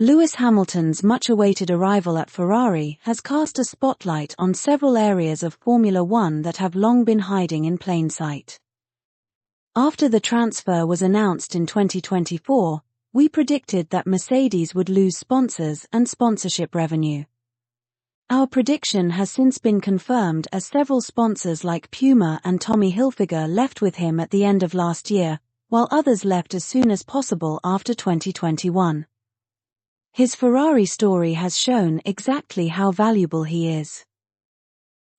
Lewis Hamilton's much-awaited arrival at Ferrari has cast a spotlight on several areas of Formula One that have long been hiding in plain sight. After the transfer was announced in 2024, we predicted that Mercedes would lose sponsors and sponsorship revenue. Our prediction has since been confirmed as several sponsors like Puma and Tommy Hilfiger left with him at the end of last year, while others left as soon as possible after 2021. His Ferrari story has shown exactly how valuable he is.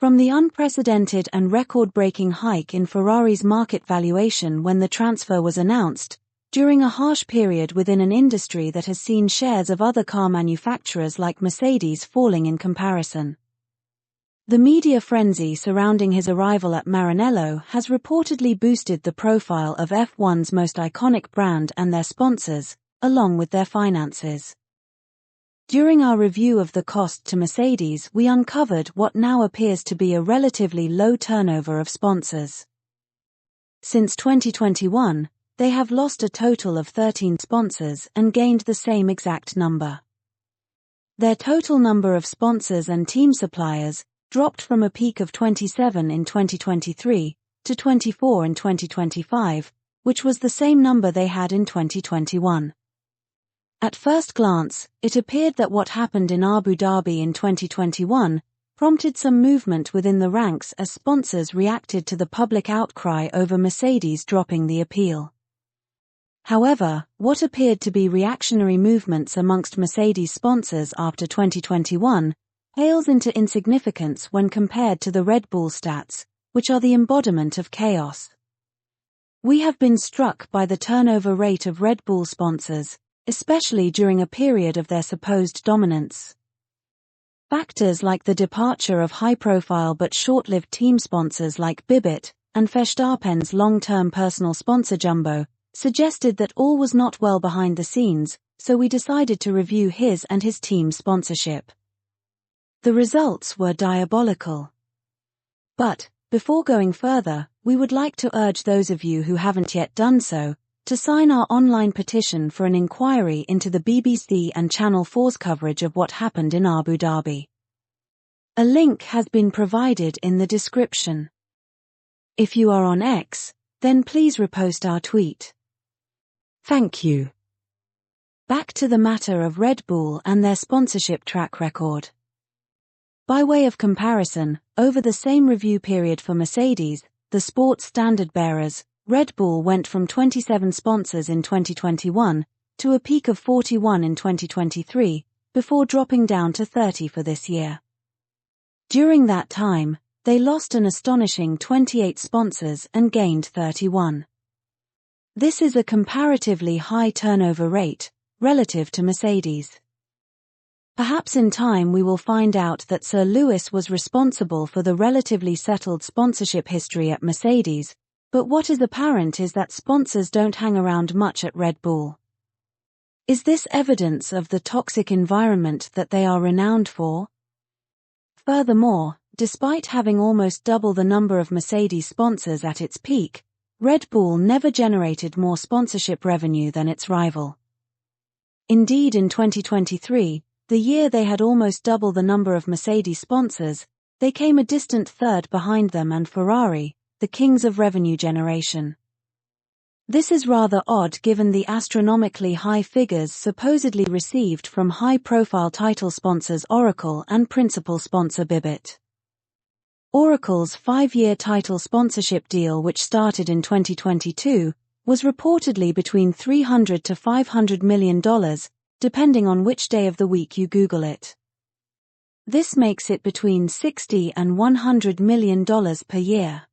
From the unprecedented and record-breaking hike in Ferrari's market valuation when the transfer was announced, during a harsh period within an industry that has seen shares of other car manufacturers like Mercedes falling in comparison. The media frenzy surrounding his arrival at Maranello has reportedly boosted the profile of F1's most iconic brand and their sponsors, along with their finances. During our review of the cost to Mercedes, we uncovered what now appears to be a relatively low turnover of sponsors. Since 2021, they have lost a total of 13 sponsors and gained the same exact number. Their total number of sponsors and team suppliers dropped from a peak of 27 in 2023 to 24 in 2025, which was the same number they had in 2021. At first glance, it appeared that what happened in Abu Dhabi in 2021 prompted some movement within the ranks as sponsors reacted to the public outcry over Mercedes dropping the appeal. However, what appeared to be reactionary movements amongst Mercedes sponsors after 2021 pales into insignificance when compared to the Red Bull stats, which are the embodiment of chaos. We have been struck by the turnover rate of Red Bull sponsors, especially during a period of their supposed dominance. Factors like the departure of high-profile but short-lived team sponsors like Bibit and Verstappen's long-term personal sponsor Jumbo suggested that all was not well behind the scenes, so we decided to review his and his team's sponsorship. The results were diabolical. But, before going further, we would like to urge those of you who haven't yet done so to sign our online petition for an inquiry into the BBC and Channel 4's coverage of what happened in Abu Dhabi. A link has been provided in the description. If you are on X, then please repost our tweet. Thank you. Back to the matter of Red Bull and their sponsorship track record. By way of comparison, over the same review period for Mercedes, the sports standard bearers, Red Bull went from 27 sponsors in 2021 to a peak of 41 in 2023, before dropping down to 30 for this year. During that time, they lost an astonishing 28 sponsors and gained 31. This is a comparatively high turnover rate, relative to Mercedes. Perhaps in time we will find out that Sir Lewis was responsible for the relatively settled sponsorship history at Mercedes, but what is apparent is that sponsors don't hang around much at Red Bull. Is this evidence of the toxic environment that they are renowned for? Furthermore, despite having almost double the number of Mercedes sponsors at its peak, Red Bull never generated more sponsorship revenue than its rival. Indeed, in 2023, the year they had almost double the number of Mercedes sponsors, they came a distant third behind them and Ferrari, the kings of revenue generation. This is rather odd given the astronomically high figures supposedly received from high-profile title sponsors Oracle and principal sponsor Bibit. Oracle's 5-year title sponsorship deal, which started in 2022, was reportedly between $300 to $500 million, depending on which day of the week you Google it. This makes it between $60 and $100 million per year.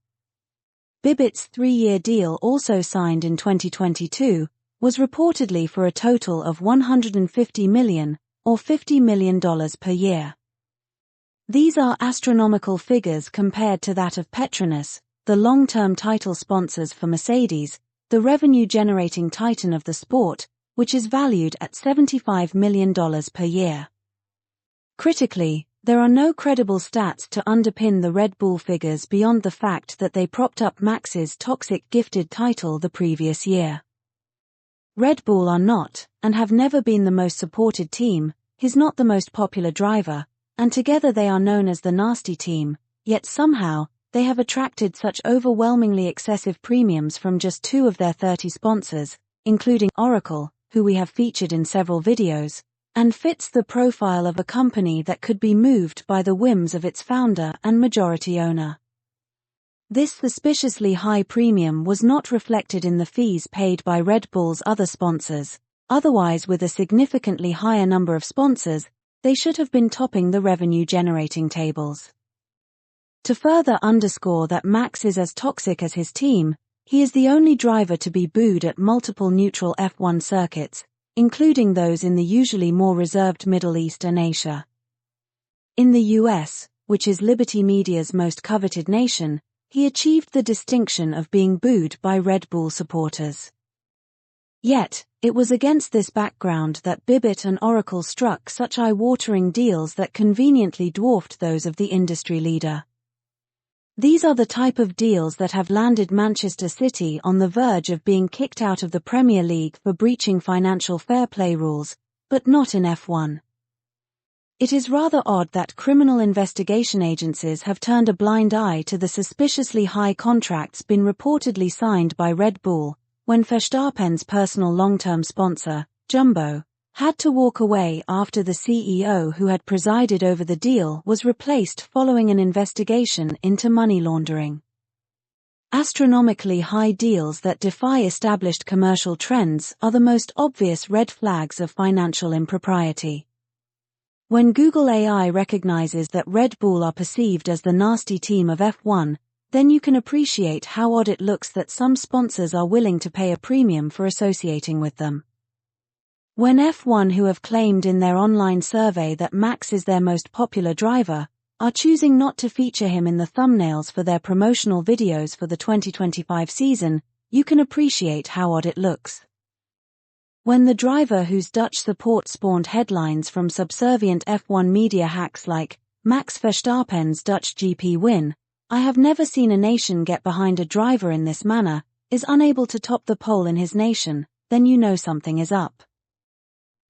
Bibit's 3-year deal, also signed in 2022, was reportedly for a total of $150 million, or $50 million per year. These are astronomical figures compared to that of Petronas, the long-term title sponsors for Mercedes, the revenue-generating titan of the sport, which is valued at $75 million per year. Critically, there are no credible stats to underpin the Red Bull figures beyond the fact that they propped up Max's toxic gifted title the previous year. Red Bull are not, and have never been the most supported team. He's not the most popular driver, and together they are known as the nasty team, yet somehow, they have attracted such overwhelmingly excessive premiums from just 2 of their 30 sponsors, including Oracle, who we have featured in several videos, and fits the profile of a company that could be moved by the whims of its founder and majority owner. This suspiciously high premium was not reflected in the fees paid by Red Bull's other sponsors. Otherwise, with a significantly higher number of sponsors, they should have been topping the revenue-generating tables. To further underscore that Max is as toxic as his team, he is the only driver to be booed at multiple neutral F1 circuits, including those in the usually more reserved Middle East and Asia. In the US, which is Liberty Media's most coveted nation, he achieved the distinction of being booed by Red Bull supporters. Yet, it was against this background that Bibit and Oracle struck such eye-watering deals that conveniently dwarfed those of the industry leader. These are the type of deals that have landed Manchester City on the verge of being kicked out of the Premier League for breaching financial fair play rules, but not in F1. It is rather odd that criminal investigation agencies have turned a blind eye to the suspiciously high contracts been reportedly signed by Red Bull, when Verstappen's personal long-term sponsor, Jumbo, had to walk away after the CEO who had presided over the deal was replaced following an investigation into money laundering. Astronomically high deals that defy established commercial trends are the most obvious red flags of financial impropriety. When Google AI recognizes that Red Bull are perceived as the nasty team of F1, then you can appreciate how odd it looks that some sponsors are willing to pay a premium for associating with them. When F1, who have claimed in their online survey that Max is their most popular driver, are choosing not to feature him in the thumbnails for their promotional videos for the 2025 season, you can appreciate how odd it looks. When the driver whose Dutch support spawned headlines from subservient F1 media hacks like Max Verstappen's Dutch GP win, I have never seen a nation get behind a driver in this manner, is unable to top the poll in his nation, then you know something is up.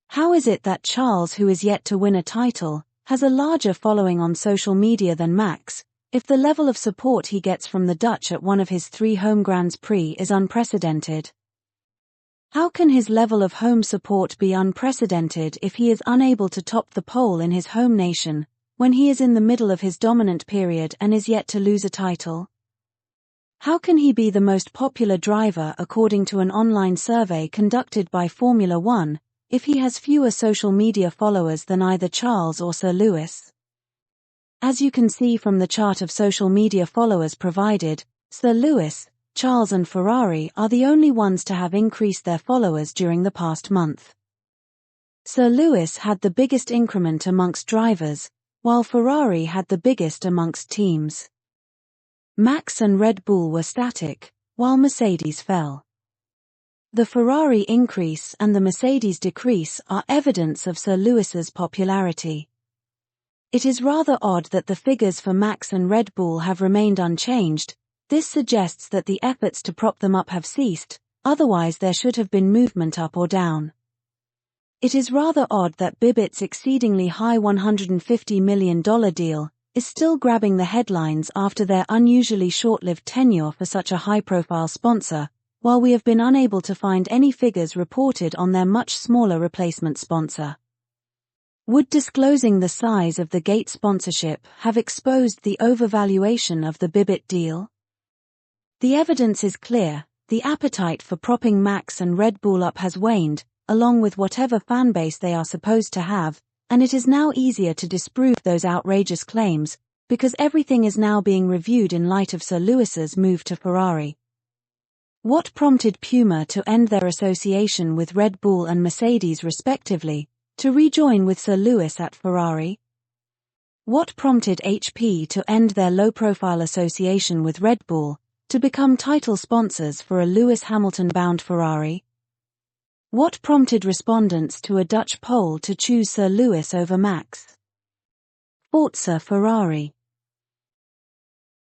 How is it that Charles, who is yet to win a title, has a larger following on social media than Max, if the level of support he gets from the Dutch at one of his 3 home Grands Prix is unprecedented? How can his level of home support be unprecedented if he is unable to top the poll in his home nation, when he is in the middle of his dominant period and is yet to lose a title? How can he be the most popular driver according to an online survey conducted by Formula One, if he has fewer social media followers than either Charles or Sir Lewis? As you can see from the chart of social media followers provided, Sir Lewis, Charles and Ferrari are the only ones to have increased their followers during the past month. Sir Lewis had the biggest increment amongst drivers, while Ferrari had the biggest amongst teams. Max and Red Bull were static, while Mercedes fell. The Ferrari increase and the Mercedes decrease are evidence of Sir Lewis's popularity. It is rather odd that the figures for Max and Red Bull have remained unchanged. This suggests that the efforts to prop them up have ceased, otherwise there should have been movement up or down. It is rather odd that Bibit's exceedingly high $150 million deal is still grabbing the headlines after their unusually short-lived tenure for such a high-profile sponsor, while we have been unable to find any figures reported on their much smaller replacement sponsor. Would disclosing the size of the Gate sponsorship have exposed the overvaluation of the Bibit deal? The evidence is clear, the appetite for propping Max and Red Bull up has waned, along with whatever fanbase they are supposed to have, and it is now easier to disprove those outrageous claims, because everything is now being reviewed in light of Sir Lewis's move to Ferrari. What prompted Puma to end their association with Red Bull and Mercedes respectively, to rejoin with Sir Lewis at Ferrari? What prompted HP to end their low-profile association with Red Bull, to become title sponsors for a Lewis Hamilton-bound Ferrari? What prompted respondents to a Dutch poll to choose Sir Lewis over Max? Forza Ferrari.